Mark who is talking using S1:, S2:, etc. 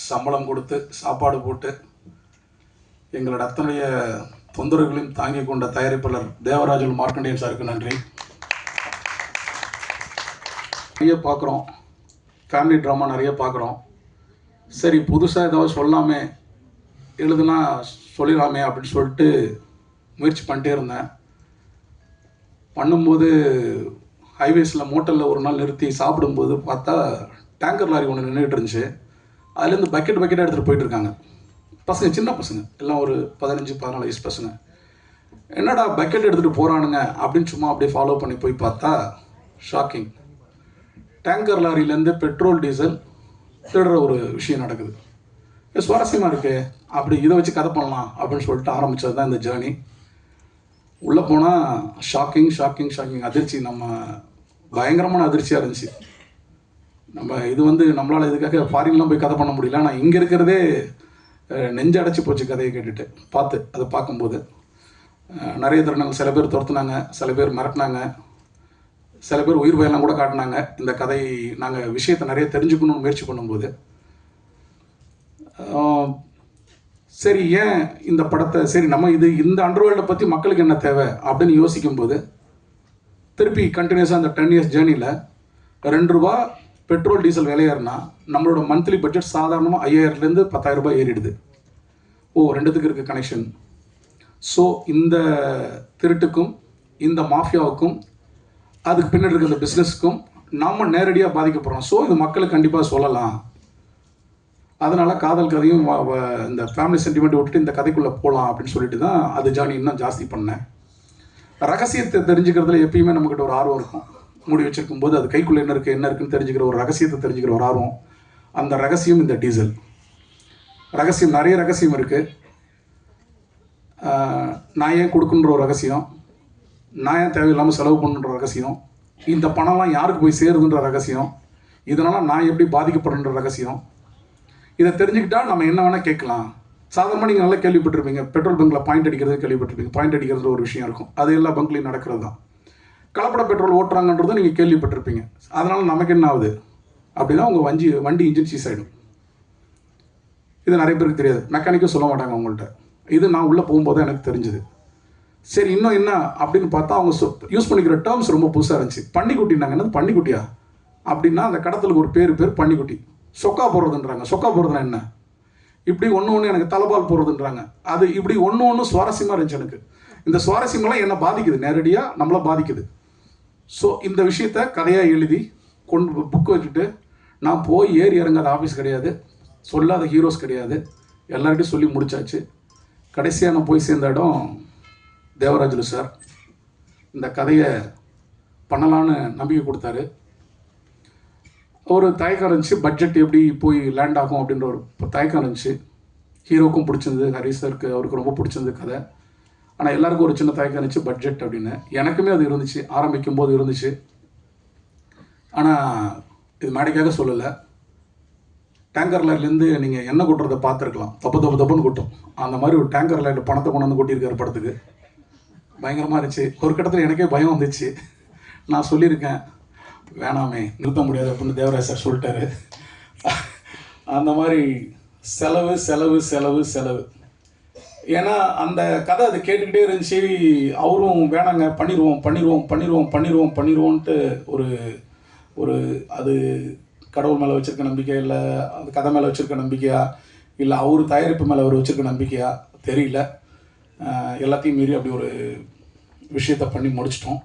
S1: சம்பளம் கொடுத்து சாப்பாடு போட்டு எங்களோட அத்தனைய தொந்தரவுகளையும் தாங்கி கொண்ட தயாரிப்பாளர் தேவராஜல் மார்க்கண்டேயன் சாருக்கு நன்றி. நிறைய பார்க்குறோம், ஃபேமிலி ட்ராமா நிறைய பார்க்குறோம். சரி, புதுசாக ஏதாவது சொல்லாமே, எழுதுனா சொல்லிடலாமே அப்படின்னு சொல்லிட்டு முயற்சி பண்ணிட்டே இருந்தேன். பண்ணும்போது ஹைவேஸில் மோட்டலில் ஒரு நாள் நிறுத்தி சாப்பிடும்போது பார்த்தா டேங்கர் லாரி ஒன்று நின்றுட்டு இருந்துச்சு. அதுலேருந்து பக்கெட்டாக எடுத்துகிட்டு போயிட்டுருக்காங்க பசங்க, சின்ன பசங்க எல்லாம், ஒரு 15-14 வயசு பசங்க. என்னடா பக்கெட் எடுத்துகிட்டு போகிறானுங்க அப்படின்னு சும்மா அப்படியே ஃபாலோ பண்ணி போய் பார்த்தா ஷாக்கிங். டேங்கர் லாரியிலேருந்து பெட்ரோல் டீசல் திருடுற ஒரு விஷயம் நடக்குது. சுவாரஸ்யமாக இருக்குது, அப்படி இதை வச்சு கதை பண்ணலாம் அப்படின்னு சொல்லிட்டு ஆரம்பித்தது தான் இந்த ஜேர்னி. உள்ளே போனால் ஷாக்கிங் அதிர்ச்சி. நம்ம பயங்கரமான அதிர்ச்சியாக இருந்துச்சு. நம்ம நம்மளால் இதுக்காக ஃபாரின்லாம் போய் கதை பண்ண முடியல. ஆனால் இங்கே இருக்கிறதே நெஞ்சு அடைச்சி போச்சு கதையை கேட்டுட்டு அதை பார்க்கும்போது. நிறைய தருணங்கள், சில பேர் துரத்துனாங்க, சில பேர் மிரட்டினாங்க, சில பேர் உயிர் பயம்லாம் கூட காட்டினாங்க. இந்த கதை நாங்கள் விஷயத்தை நிறைய தெரிஞ்சுக்கணும்னு முயற்சி பண்ணும்போது, சரி ஏன் இந்த படத்தை, சரி நம்ம இந்த அண்டர்வேல்டை பற்றி மக்களுக்கு என்ன தேவை அப்படின்னு யோசிக்கும்போது, திருப்பி கண்டினியூஸாக அந்த 10 இயர்ஸ் ஜேர்னியில் ₹2 பெட்ரோல் டீசல் விலையேறினா நம்மளோட மந்த்லி பட்ஜெட் சாதாரணமாக 5000லேருந்து 10,000 ரூபாய் ஏறிடுது. ரெண்டுத்துக்கு இருக்க கனெக்ஷன். ஸோ இந்த திருட்டுக்கும் இந்த மாஃபியாவுக்கும் அதுக்கு பின்னாடி இருக்க இந்த பிஸ்னஸுக்கும் நாம் நேரடியாக பாதிக்கப்படுறோம். ஸோ இது மக்களுக்கு கண்டிப்பாக சொல்லலாம். அதனால் காதல் கதையும் இந்த ஃபேமிலி சென்டிமெண்ட் விட்டுட்டு இந்த கதைக்குள்ளே போகலாம் அப்படின்னு சொல்லிட்டு தான் அது ஜானி இன்னும் ஜாஸ்தி பண்ணேன். ரகசியத்தை தெரிஞ்சுக்கிறதுல எப்பயுமே நம்மக்கிட்ட ஒரு ஆர்வம் இருக்கும். மூடி வச்சிருக்கும் போது அது கைக்குள்ளே என்ன இருக்குன்னு தெரிஞ்சுக்கிற ஒரு ரகசியத்தை தெரிஞ்சுக்கிற ஒரு ஆர்வம். அந்த ரகசியம் இந்த டீசல் ரகசியம். நிறைய ரகசியம் இருக்குது. நான் ஏன் கொடுக்குன்ற ஒரு ரகசியம், நான் ஏன் தேவையில்லாமல் செலவு பண்ணுன்ற ரகசியம், இந்த பணம்லாம் யாருக்கு போய் சேருதுன்ற ரகசியம், இதனால் நான் எப்படி பாதிக்கப்படுன்ற ரகசியம். இதை தெரிஞ்சுக்கிட்டால் நம்ம என்ன வேணால் கேட்கலாம். சாதாரணமாக நீங்கள் நல்லா கேள்விப்பட்டிருப்பீங்க, பெட்ரோல் பங்கில் பாயிண்ட் அடிக்கிறது கேள்விப்பட்டிருப்பீங்க. பாயிண்ட் அடிக்கிறது ஒரு விஷயம் இருக்கும், அது எல்லா பங்க்லையும் நடக்கிறது தான். கலப்பட பெட்ரோல் ஓட்டுறாங்கன்றதும் நீங்கள் கேள்விப்பட்டிருப்பீங்க. அதனால் நமக்கு என்ன ஆகுது அப்படின்னா உங்கள் வண்டி இன்ஜின் சீஸ் ஆகிடும். இது நிறைய பேருக்கு தெரியாது, மெக்கானிக்கும் சொல்ல மாட்டாங்க அவங்கள்ட்ட. இது நான் உள்ளே போகும்போது எனக்கு தெரிஞ்சுது. சரி, இன்னும் என்ன அப்படின்னு பார்த்தா அவங்க யூஸ் பண்ணிக்கிற டேர்ம்ஸ் ரொம்ப புதுசாக இருந்துச்சு. பன்னிக்குட்டினாங்க. என்னது பன்னிக்குட்டியா அப்படின்னா, அந்த கடத்தலுக்கு ஒரு பேர் பன்னிக்குட்டி. சொக்கா போடுறதுன்றாங்க. சொக்கா போடுறதுனா என்ன, இப்படி ஒன்று எனக்கு தலைபால் போடுறதுன்றாங்க. அது இப்படி ஒன்று சுவாரஸ்யமாக இருந்துச்சு எனக்கு. இந்த சுவாரஸ்யமெல்லாம் என்னை பாதிக்குது, நேரடியாக நம்மளை பாதிக்குது. ஸோ இந்த விஷயத்த கதையாக எழுதி கொண்டு புக் வச்சுட்டு நான் போய் ஏறி இறங்காத ஆஃபீஸ் கிடையாது, சொல்லாத ஹீரோஸ் கிடையாது, எல்லார்கிட்டையும் சொல்லி முடிச்சாச்சு. கடைசியாக நான் போய் சேர்ந்த இடம் தேவராஜலு சார். இந்த கதையை பண்ணலான்னு நம்பிக்கை கொடுத்தாரு. ஒரு தயக்கம் இருந்துச்சு, பட்ஜெட் எப்படி போய் லேண்ட் ஆகும் அப்படின்ற ஒரு தயக்கம் இருந்துச்சு. ஹீரோக்கும் பிடிச்சிருந்தது, ஹரிஷ் சாருக்கு அவருக்கு ரொம்ப பிடிச்சிருந்தது கதை. ஆனால் எல்லாருக்கும் ஒரு சின்ன தயக்கம் இருந்துச்சு, பட்ஜெட் அப்படின்னு. எனக்குமே அது இருந்துச்சு, ஆரம்பிக்கும் போது இருந்துச்சு. ஆனால் இது மேடைக்காக சொல்லலை. டேங்கர் லைன்லேருந்து நீங்கள் எண்ணெய் கொட்டுறதை பார்த்துருக்கலாம், தப்புன்னு கொட்டும். அந்த மாதிரி ஒரு டேங்கர் லைனில் பணத்தை கொண்டு வந்து கொட்டியிருக்காரு படத்துக்கு. பயங்கரமாக இருந்துச்சு. ஒரு கட்டத்தில் எனக்கே பயம் வந்துச்சு. நான் சொல்லியிருக்கேன், வேணாமே நிறுத்த முடியாது அப்படின்னு தேவராஜ் சார் சொல்லிட்டாரு. அந்த மாதிரி செலவு. ஏன்னா அந்த கதை அது கேட்டுக்கிட்டே இருந்துச்சு. அவரும் வேணாங்க, பண்ணிடுவோன்ட்டு ஒரு அது கடவுள் மேலே வச்சுருக்க நம்பிக்கை, இல்லை அந்த கதை மேலே வச்சுருக்க நம்பிக்கையா, இல்லை அவர் தயாரிப்பு மேலே அவர் வச்சுருக்க நம்பிக்கையா தெரியல. எல்லாத்தையும் மீறி அப்படி ஒரு விஷயத்தை பண்ணி முடிச்சிட்டோம்.